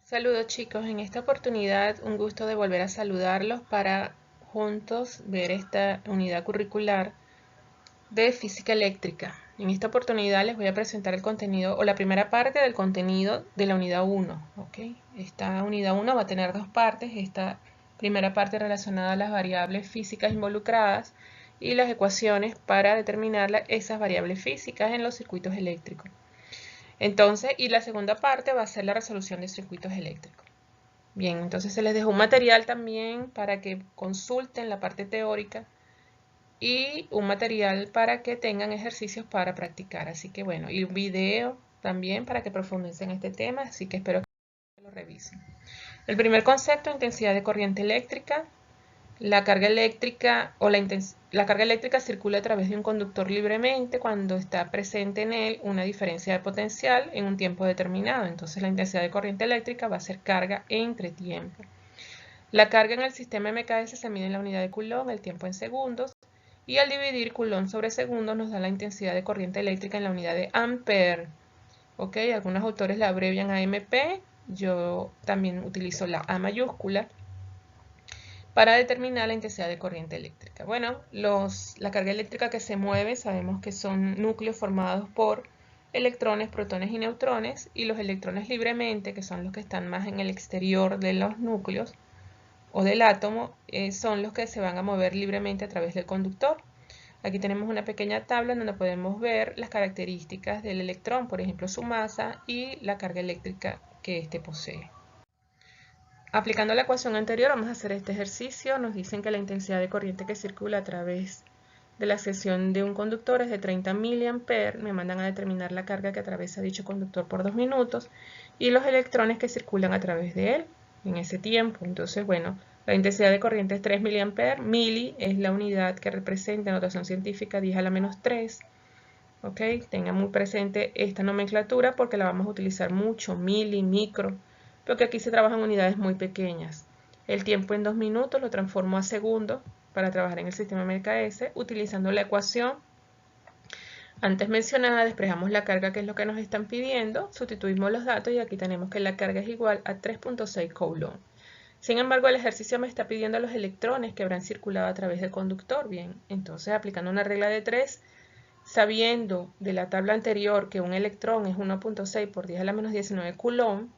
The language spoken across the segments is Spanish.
Saludos chicos, en esta oportunidad un gusto de volver a saludarlos para juntos ver esta unidad curricular de física eléctrica. En esta oportunidad les voy a presentar el contenido o la primera parte del contenido de la unidad 1. Esta unidad 1 va a tener dos partes, esta primera parte relacionada a las variables físicas involucradas y las ecuaciones para determinar esas variables físicas en los circuitos eléctricos. Entonces, y la segunda parte va a ser la resolución de circuitos eléctricos. Bien, entonces se les dejó un material también para que consulten la parte teórica y un material para que tengan ejercicios para practicar. Así que bueno, y un video también para que profundicen este tema, así que espero que lo revisen. El primer concepto, intensidad de corriente eléctrica. La carga eléctrica circula a través de un conductor libremente cuando está presente en él una diferencia de potencial en un tiempo determinado. Entonces la intensidad de corriente eléctrica va a ser carga entre tiempo. La carga en el sistema MKS se mide en la unidad de Coulomb, el tiempo en segundos, y al dividir Coulomb sobre segundos nos da la intensidad de corriente eléctrica en la unidad de ampere. Algunos autores la abrevian a MP, yo también utilizo la A mayúscula para determinar la intensidad de corriente eléctrica. Bueno, la carga eléctrica que se mueve sabemos que son núcleos formados por electrones, protones y neutrones, y los electrones libremente, que son los que están más en el exterior de los núcleos o del átomo, son los que se van a mover libremente a través del conductor. Aquí tenemos una pequeña tabla donde podemos ver las características del electrón, por ejemplo su masa y la carga eléctrica que éste posee. Aplicando la ecuación anterior vamos a hacer este ejercicio. Nos dicen que la intensidad de corriente que circula a través de la sección de un conductor es de 30 mA. Me mandan a determinar la carga que atraviesa dicho conductor por 2 minutos y los electrones que circulan a través de él en ese tiempo. Entonces, bueno, la intensidad de corriente es 3 mA. Mili es la unidad que representa en notación científica 10 a la menos 3. Tengan muy presente esta nomenclatura porque la vamos a utilizar mucho, mili, micro, porque aquí se trabajan unidades muy pequeñas. El tiempo en 2 minutos lo transformo a segundos para trabajar en el sistema MKS utilizando la ecuación antes mencionada. Despejamos la carga, que es lo que nos están pidiendo, sustituimos los datos y aquí tenemos que la carga es igual a 3.6 Coulomb. Sin embargo, el ejercicio me está pidiendo los electrones que habrán circulado a través del conductor. Bien, entonces aplicando una regla de 3, sabiendo de la tabla anterior que un electrón es 1.6 por 10 a la menos 19 Coulomb,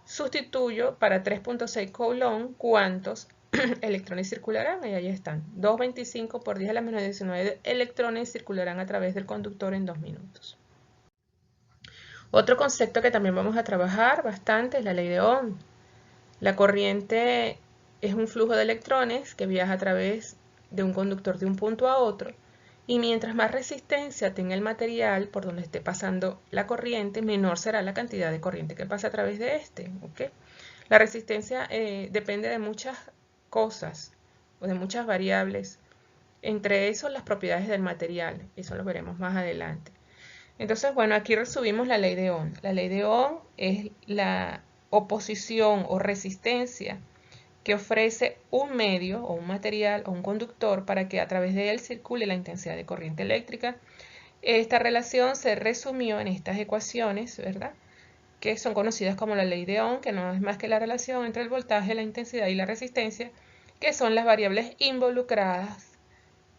sustituyo para 3.6 Coulomb cuántos electrones circularán, y ahí están, 225 por 10 a la menos 19 electrones circularán a través del conductor en 2 minutos. Otro concepto que también vamos a trabajar bastante es la ley de Ohm. La corriente es un flujo de electrones que viaja a través de un conductor de un punto a otro, y mientras más resistencia tenga el material por donde esté pasando la corriente, menor será la cantidad de corriente que pasa a través de este. La resistencia depende de muchas cosas o de muchas variables, entre eso las propiedades del material, eso lo veremos más adelante. Entonces, bueno, aquí resumimos la ley de Ohm. La ley de Ohm es la oposición o resistencia que ofrece un medio o un material o un conductor para que a través de él circule la intensidad de corriente eléctrica. Esta relación se resumió en estas ecuaciones, ¿verdad?, que son conocidas como la ley de Ohm, que no es más que la relación entre el voltaje, la intensidad y la resistencia, que son las variables involucradas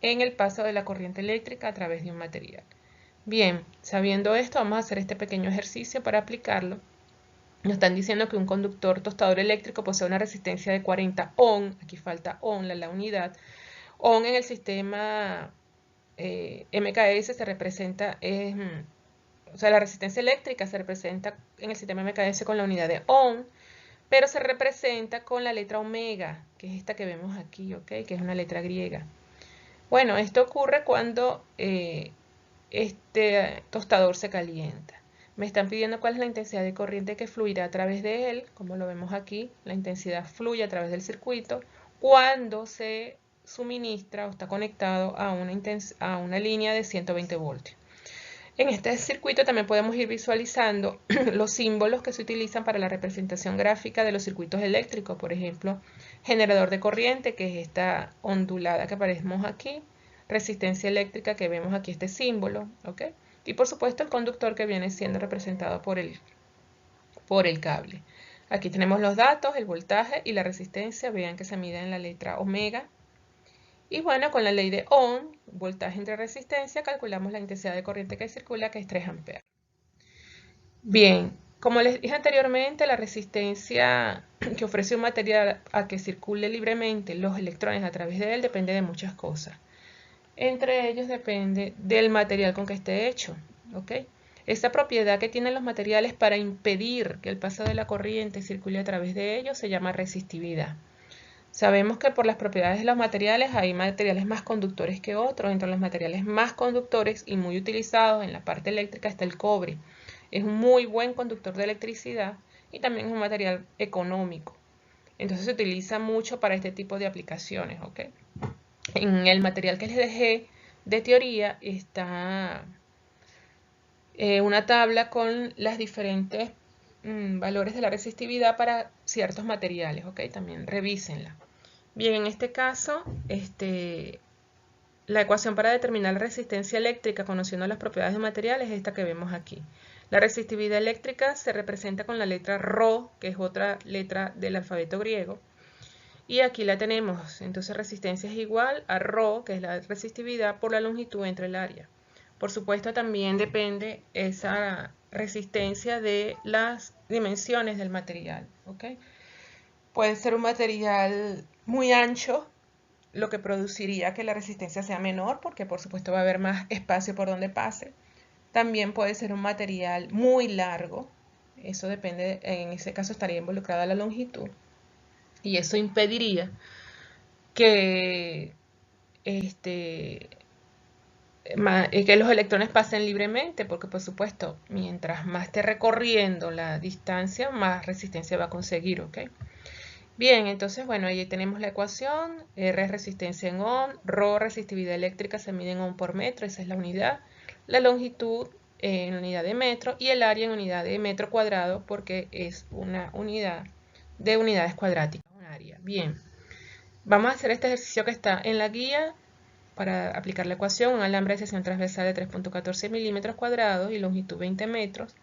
en el paso de la corriente eléctrica a través de un material. Bien, sabiendo esto, vamos a hacer este pequeño ejercicio para aplicarlo. Nos están diciendo que un conductor tostador eléctrico posee una resistencia de 40 ohm, aquí falta ohm, la unidad. Ohm en el sistema MKS se representa, o sea, la resistencia eléctrica se representa en el sistema MKS con la unidad de ohm, pero se representa con la letra omega, que es esta que vemos aquí, que es una letra griega. Bueno, esto ocurre cuando este tostador se calienta. Me están pidiendo cuál es la intensidad de corriente que fluirá a través de él. Como lo vemos aquí, la intensidad fluye a través del circuito cuando se suministra o está conectado a una línea de 120 voltios. En este circuito también podemos ir visualizando los símbolos que se utilizan para la representación gráfica de los circuitos eléctricos. Por ejemplo, generador de corriente, que es esta ondulada que aparecemos aquí. Resistencia eléctrica, que vemos aquí este símbolo, y por supuesto el conductor, que viene siendo representado por el cable. Aquí tenemos los datos, el voltaje y la resistencia. Vean que se mide en la letra omega. Y bueno, con la ley de Ohm, voltaje entre resistencia, calculamos la intensidad de corriente que circula, que es 3 amperes. Bien, como les dije anteriormente, la resistencia que ofrece un material a que circule libremente los electrones a través de él depende de muchas cosas. Entre ellos depende del material con que esté hecho. ¿Ok? Esta propiedad que tienen los materiales para impedir que el paso de la corriente circule a través de ellos se llama resistividad. Sabemos que por las propiedades de los materiales hay materiales más conductores que otros. Entre los materiales más conductores y muy utilizados en la parte eléctrica está el cobre. Es un muy buen conductor de electricidad y también es un material económico. Entonces se utiliza mucho para este tipo de aplicaciones. ¿Ok? En el material que les dejé de teoría está una tabla con los diferentes valores de la resistividad para ciertos materiales. ¿Ok? También revísenla. Bien, en este caso, la ecuación para determinar la resistencia eléctrica conociendo las propiedades de materiales es esta que vemos aquí. La resistividad eléctrica se representa con la letra Rho, que es otra letra del alfabeto griego. Y aquí la tenemos. Entonces resistencia es igual a Rho, que es la resistividad, por la longitud entre el área. Por supuesto, también depende esa resistencia de las dimensiones del material. ¿Ok? Puede ser un material muy ancho, lo que produciría que la resistencia sea menor, porque por supuesto va a haber más espacio por donde pase. También puede ser un material muy largo, eso depende, en ese caso estaría involucrada la longitud, y eso impediría que, que los electrones pasen libremente, porque por supuesto, mientras más esté recorriendo la distancia, más resistencia va a conseguir, ¿ok? Bien, entonces, bueno, ahí tenemos la ecuación, R es resistencia en ohm, Rho resistividad eléctrica se mide en ohm por metro, esa es la unidad, la longitud en unidad de metro y el área en unidad de metro cuadrado porque es una unidad de unidades cuadráticas, un área. Bien, vamos a hacer este ejercicio que está en la guía para aplicar la ecuación, un alambre de sección transversal de 3.14 milímetros cuadrados y longitud 20 metros.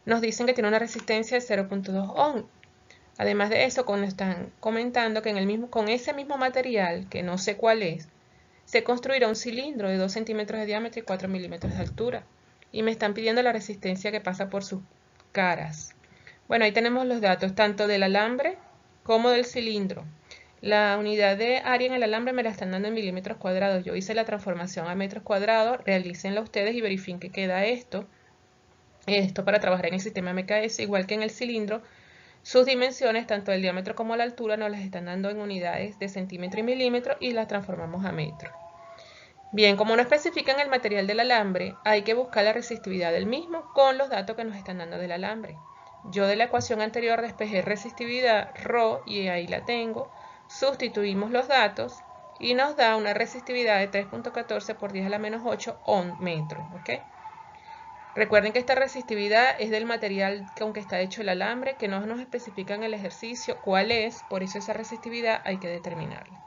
Nos dicen que tiene una resistencia de 0.2 ohm. Además de eso, están comentando que con ese mismo material, que no sé cuál es, se construirá un cilindro de 2 centímetros de diámetro y 4 milímetros de altura. Y me están pidiendo la resistencia que pasa por sus caras. Bueno, ahí tenemos los datos tanto del alambre como del cilindro. La unidad de área en el alambre me la están dando en milímetros cuadrados. Yo hice la transformación a metros cuadrados. Realícenla ustedes y verifiquen que queda esto. Esto para trabajar en el sistema MKS, igual que en el cilindro. Sus dimensiones, tanto el diámetro como la altura, nos las están dando en unidades de centímetro y milímetro y las transformamos a metro. Bien, como no especifican el material del alambre, hay que buscar la resistividad del mismo con los datos que nos están dando del alambre. Yo de la ecuación anterior despejé resistividad Rho y ahí la tengo. Sustituimos los datos y nos da una resistividad de 3.14 por 10 a la menos 8 ohm metro. ¿Ok? Recuerden que esta resistividad es del material con que está hecho el alambre, que no nos especifica en el ejercicio cuál es, por eso esa resistividad hay que determinarla.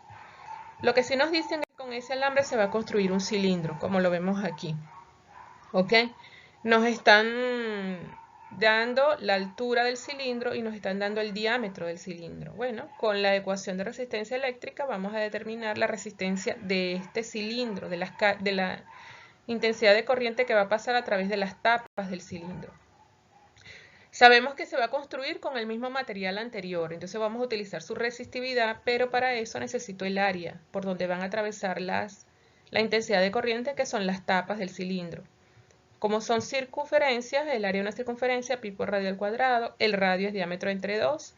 Lo que sí nos dicen es que con ese alambre se va a construir un cilindro, como lo vemos aquí. ¿Ok? Nos están dando la altura del cilindro y nos están dando el diámetro del cilindro. Bueno, con la ecuación de resistencia eléctrica vamos a determinar la resistencia de este cilindro, de la intensidad de corriente que va a pasar a través de las tapas del cilindro. Sabemos que se va a construir con el mismo material anterior, entonces vamos a utilizar su resistividad, pero para eso necesito el área por donde van a atravesar la intensidad de corriente, que son las tapas del cilindro. Como son circunferencias, el área de una circunferencia, pi por radio al cuadrado, el radio es diámetro entre 2.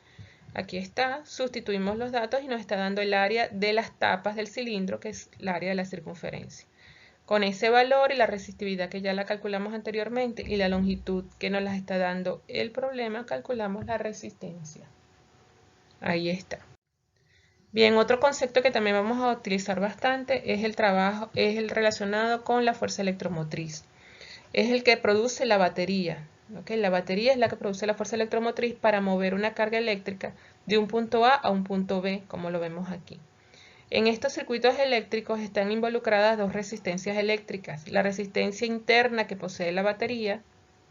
Aquí está, sustituimos los datos y nos está dando el área de las tapas del cilindro, que es el área de la circunferencia. Con ese valor y la resistividad que ya la calculamos anteriormente y la longitud que nos la está dando el problema, calculamos la resistencia. Ahí está. Bien, otro concepto que también vamos a utilizar bastante es el relacionado con la fuerza electromotriz. Es el que produce la batería. ¿Okay? La batería es la que produce la fuerza electromotriz para mover una carga eléctrica de un punto A a un punto B, como lo vemos aquí. En estos circuitos eléctricos están involucradas dos resistencias eléctricas, la resistencia interna que posee la batería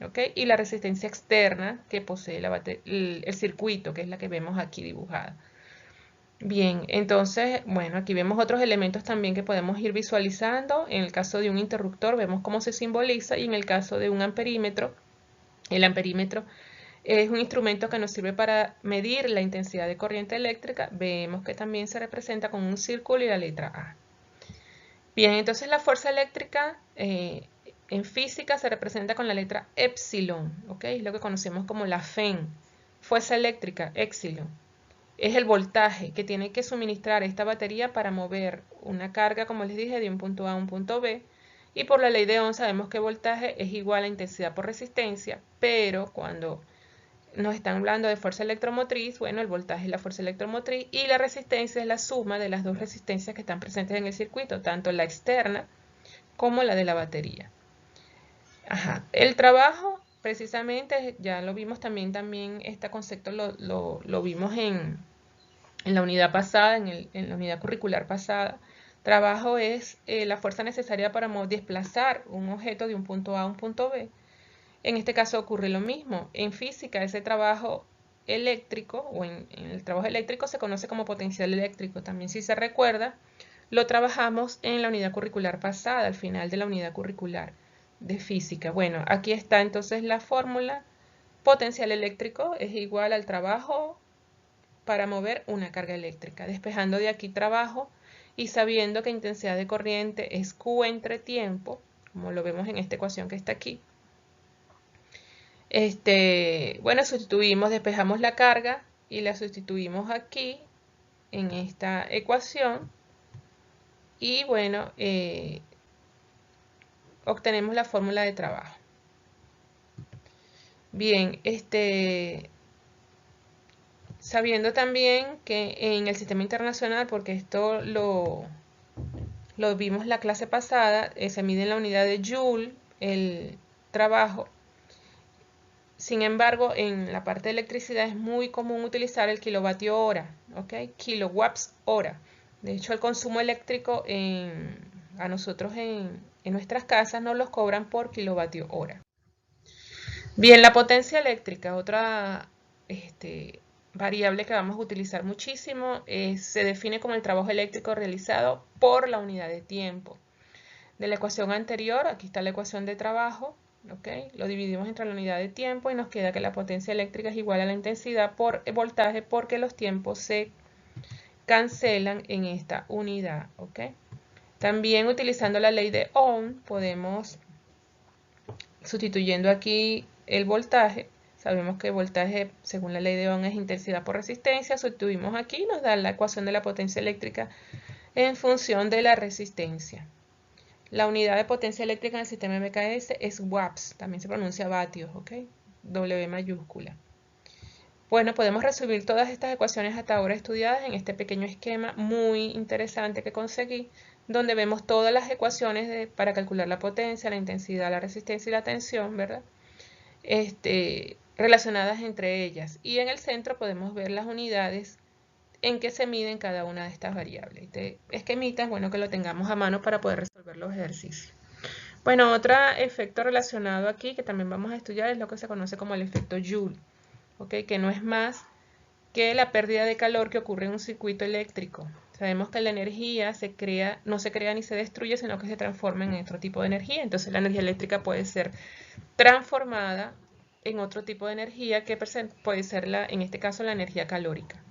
¿ok? Y la resistencia externa que posee el circuito, que es la que vemos aquí dibujada. Bien, entonces, bueno, aquí vemos otros elementos también que podemos ir visualizando. En el caso de un interruptor vemos cómo se simboliza, y en el caso de un amperímetro, el amperímetro es un instrumento que nos sirve para medir la intensidad de corriente eléctrica. Vemos que también se representa con un círculo y la letra A. Bien, entonces la fuerza eléctrica en física se representa con la letra epsilon, ¿ok? Es lo que conocemos como la FEN, fuerza eléctrica, epsilon. Es el voltaje que tiene que suministrar esta batería para mover una carga, como les dije, de un punto A a un punto B. Y por la ley de Ohm sabemos que voltaje es igual a intensidad por resistencia, pero cuando nos están hablando de fuerza electromotriz, bueno, el voltaje es la fuerza electromotriz y la resistencia es la suma de las dos resistencias que están presentes en el circuito, tanto la externa como la de la batería. Ajá. El trabajo, precisamente, ya lo vimos también este concepto lo vimos en la unidad pasada, en la unidad curricular pasada. Trabajo es la fuerza necesaria para desplazar un objeto de un punto A a un punto B. En este caso ocurre lo mismo. En física, ese trabajo eléctrico, o en el trabajo eléctrico se conoce como potencial eléctrico. También, si se recuerda, lo trabajamos en la unidad curricular pasada, al final de la unidad curricular de física. Bueno, aquí está entonces la fórmula. Potencial eléctrico es igual al trabajo para mover una carga eléctrica. Despejando de aquí trabajo y sabiendo que intensidad de corriente es Q entre tiempo, como lo vemos en esta ecuación que está aquí. Bueno, despejamos la carga y la sustituimos aquí en esta ecuación. Y bueno, obtenemos la fórmula de trabajo. Bien, sabiendo también que en el sistema internacional, porque esto lo vimos la clase pasada, se mide en la unidad de Joule el trabajo. Sin embargo, en la parte de electricidad es muy común utilizar el kilovatio hora, ¿ok? Kilowatts hora. De hecho, el consumo eléctrico a nosotros en nuestras casas nos los cobran por kilovatio hora. Bien, la potencia eléctrica, otra variable que vamos a utilizar muchísimo, se define como el trabajo eléctrico realizado por la unidad de tiempo. De la ecuación anterior, aquí está la ecuación de trabajo, ¿ok? Lo dividimos entre la unidad de tiempo y nos queda que la potencia eléctrica es igual a la intensidad por voltaje, porque los tiempos se cancelan en esta unidad, ¿ok? También utilizando la ley de Ohm podemos, sustituyendo aquí el voltaje, sabemos que el voltaje según la ley de Ohm es intensidad por resistencia, sustituimos aquí y nos da la ecuación de la potencia eléctrica en función de la resistencia. La unidad de potencia eléctrica en el sistema MKS es watts, también se pronuncia vatios, ¿ok? W mayúscula. Bueno, podemos resumir todas estas ecuaciones hasta ahora estudiadas en este pequeño esquema muy interesante que conseguí, donde vemos todas las ecuaciones para calcular la potencia, la intensidad, la resistencia y la tensión, ¿verdad? Relacionadas entre ellas. Y en el centro podemos ver las unidades en que se miden cada una de estas variables. Este esquemita es bueno que lo tengamos a mano para poder resolver los ejercicios. Bueno, otro efecto relacionado aquí que también vamos a estudiar es lo que se conoce como el efecto Joule, ¿okay? Que no es más que la pérdida de calor que ocurre en un circuito eléctrico. Sabemos que la energía no se crea ni se destruye, sino que se transforma en otro tipo de energía. Entonces la energía eléctrica puede ser transformada en otro tipo de energía que puede ser, en este caso, la energía calórica.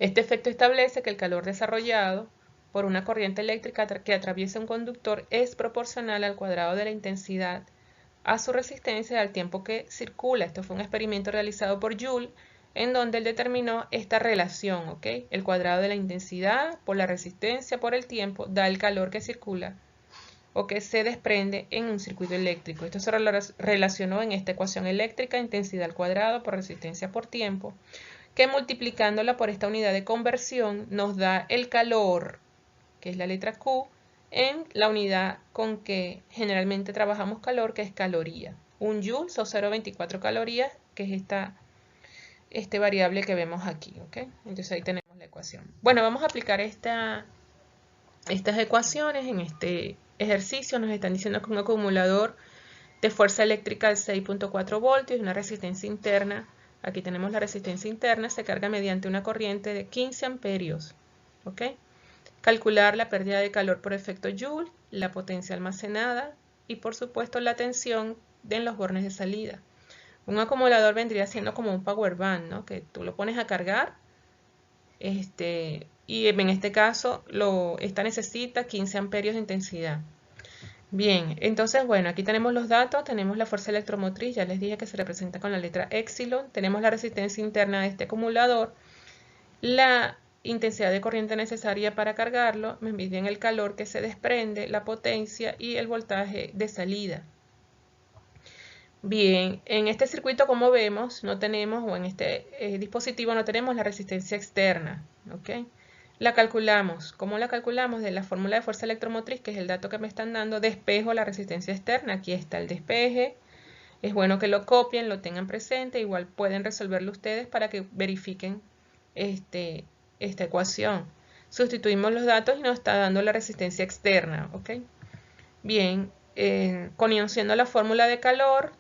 Este efecto establece que el calor desarrollado por una corriente eléctrica que atraviesa un conductor es proporcional al cuadrado de la intensidad a su resistencia y al tiempo que circula. Esto fue un experimento realizado por Joule, en donde él determinó esta relación, ¿ok? El cuadrado de la intensidad por la resistencia por el tiempo da el calor que circula o que se desprende en un circuito eléctrico. Esto se relacionó en esta ecuación eléctrica, intensidad al cuadrado por resistencia por tiempo, que multiplicándola por esta unidad de conversión nos da el calor, que es la letra Q, en la unidad con que generalmente trabajamos calor, que es caloría. Un joule son 0,24 calorías, que es este variable que vemos aquí, ¿ok? Entonces ahí tenemos la ecuación. Bueno, vamos a aplicar estas ecuaciones en este ejercicio. Nos están diciendo que un acumulador de fuerza eléctrica de 6.4 voltios y una resistencia interna. Aquí tenemos la resistencia interna, se carga mediante una corriente de 15 amperios. ¿Ok? Calcular la pérdida de calor por efecto Joule, la potencia almacenada y por supuesto la tensión en los bornes de salida. Un acumulador vendría siendo como un power bank, ¿no? Que tú lo pones a cargar y en este caso esta necesita 15 amperios de intensidad. Bien, entonces bueno, aquí tenemos los datos, tenemos la fuerza electromotriz, ya les dije que se representa con la letra epsilon, tenemos la resistencia interna de este acumulador, la intensidad de corriente necesaria para cargarlo, me miden el calor que se desprende, la potencia y el voltaje de salida. Bien, en este circuito, como vemos, no tenemos, o en este dispositivo no tenemos la resistencia externa, ¿ok? La calculamos. ¿Cómo la calculamos? De la fórmula de fuerza electromotriz, que es el dato que me están dando, despejo la resistencia externa. Aquí está el despeje. Es bueno que lo copien, lo tengan presente. Igual pueden resolverlo ustedes para que verifiquen esta ecuación. Sustituimos los datos y nos está dando la resistencia externa, ¿ok? Bien, conociendo la fórmula de calor,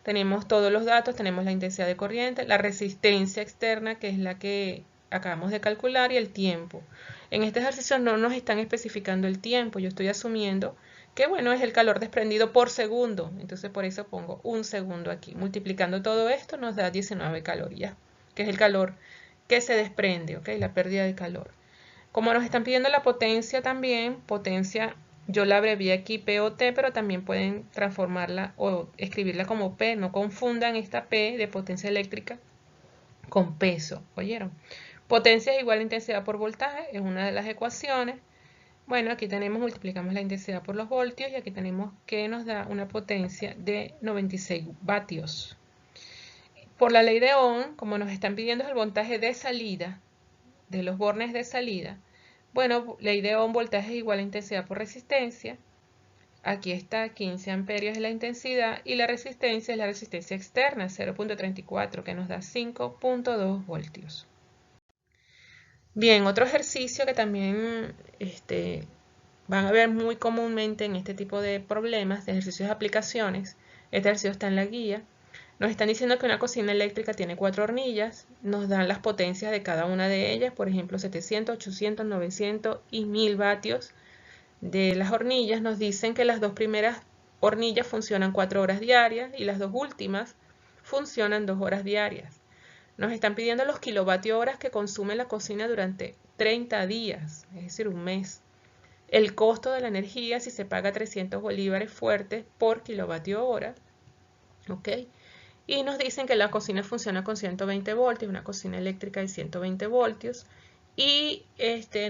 tenemos todos los datos, tenemos la intensidad de corriente, la resistencia externa, que es la que acabamos de calcular, y el tiempo. En este ejercicio no nos están especificando el tiempo, yo estoy asumiendo que, bueno, es el calor desprendido por segundo, entonces por eso pongo un segundo aquí. Multiplicando todo esto nos da 19 calorías, que es el calor que se desprende, ¿ok? La pérdida de calor. Como nos están pidiendo la potencia también, potencia, yo la abrevié aquí POT, pero también pueden transformarla o escribirla como P. No confundan esta P de potencia eléctrica con peso, ¿oyeron? Potencia es igual a intensidad por voltaje, es una de las ecuaciones. Bueno, aquí tenemos, multiplicamos la intensidad por los voltios y aquí tenemos que nos da una potencia de 96 vatios. Por la ley de Ohm, como nos están pidiendo el voltaje de salida, de los bornes de salida, bueno, ley de Ohm, voltaje es igual a intensidad por resistencia. Aquí está 15 amperios es la intensidad y la resistencia es la resistencia externa, 0.34, que nos da 5.2 voltios. Bien, otro ejercicio que también van a ver muy comúnmente en este tipo de problemas, de ejercicios de aplicaciones. Este ejercicio está en la guía. Nos están diciendo que una cocina eléctrica tiene 4 hornillas, nos dan las potencias de cada una de ellas, por ejemplo 700, 800, 900 y 1000 vatios. De las hornillas nos dicen que las dos primeras hornillas funcionan 4 horas diarias y las dos últimas funcionan 2 horas diarias. Nos están pidiendo los kilovatios horas que consume la cocina durante 30 días, es decir, un mes. El costo de la energía si se paga 300 bolívares fuertes por kilovatio hora, ¿ok? Y nos dicen que la cocina funciona con 120 voltios, una cocina eléctrica de 120 voltios. Y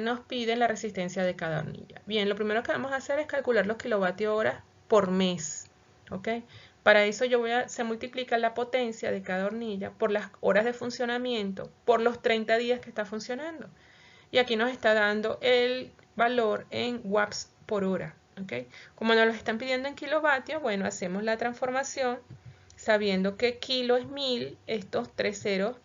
nos piden la resistencia de cada hornilla. Bien, lo primero que vamos a hacer es calcular los kilovatios horas por mes. ¿Ok? Para eso se multiplica la potencia de cada hornilla por las horas de funcionamiento, por los 30 días que está funcionando. Y aquí nos está dando el valor en watts por hora. ¿Ok? Como nos lo están pidiendo en kilovatios, bueno, hacemos la transformación sabiendo que kilo es 1000, estos 3 ceros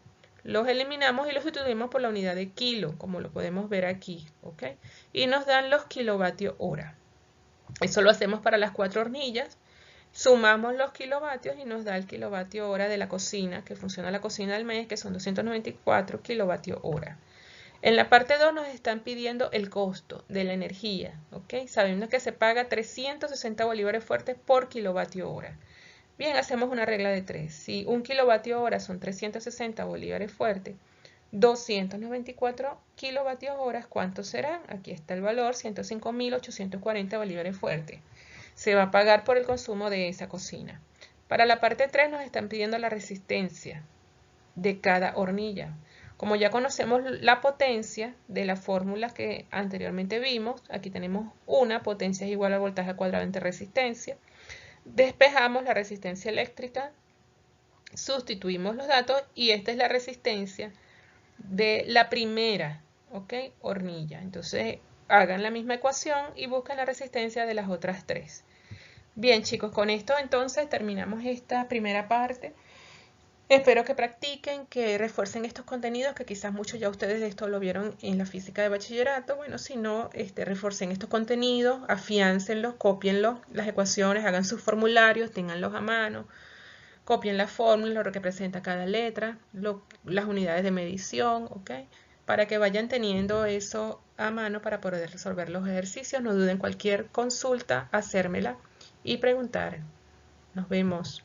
los eliminamos y los sustituimos por la unidad de kilo, como lo podemos ver aquí, ¿ok? Y nos dan los kilovatios hora. Eso lo hacemos para las 4 hornillas. Sumamos los kilovatios y nos da el kilovatio hora de la cocina, que funciona la cocina al mes, que son 294 kilovatios hora. En la parte 2 nos están pidiendo el costo de la energía, ¿ok? Sabiendo que se paga 360 bolívares fuertes por kilovatio hora. Bien, hacemos una regla de 3. Si un kilovatio hora son 360 bolívares fuertes, 294 kilovatios horas, ¿cuántos serán? Aquí está el valor, 105.840 bolívares fuertes. Se va a pagar por el consumo de esa cocina. Para la parte 3 nos están pidiendo la resistencia de cada hornilla. Como ya conocemos la potencia de la fórmula que anteriormente vimos, aquí tenemos una, potencia es igual al voltaje cuadrado entre resistencia. Despejamos la resistencia eléctrica, sustituimos los datos y esta es la resistencia de la primera, ¿ok? Hornilla. Entonces hagan la misma ecuación y busquen la resistencia de las otras tres. Bien chicos, con esto entonces terminamos esta primera parte. Espero que practiquen, que refuercen estos contenidos, que quizás muchos ya ustedes de esto lo vieron en la física de bachillerato. Bueno, si no, refuercen estos contenidos, afiáncenlos, cópienlos, las ecuaciones, hagan sus formularios, ténganlos a mano, copien la fórmula, lo que representa cada letra, las unidades de medición, ¿ok? Para que vayan teniendo eso a mano para poder resolver los ejercicios. No duden cualquier consulta, hacérmela y preguntar. Nos vemos.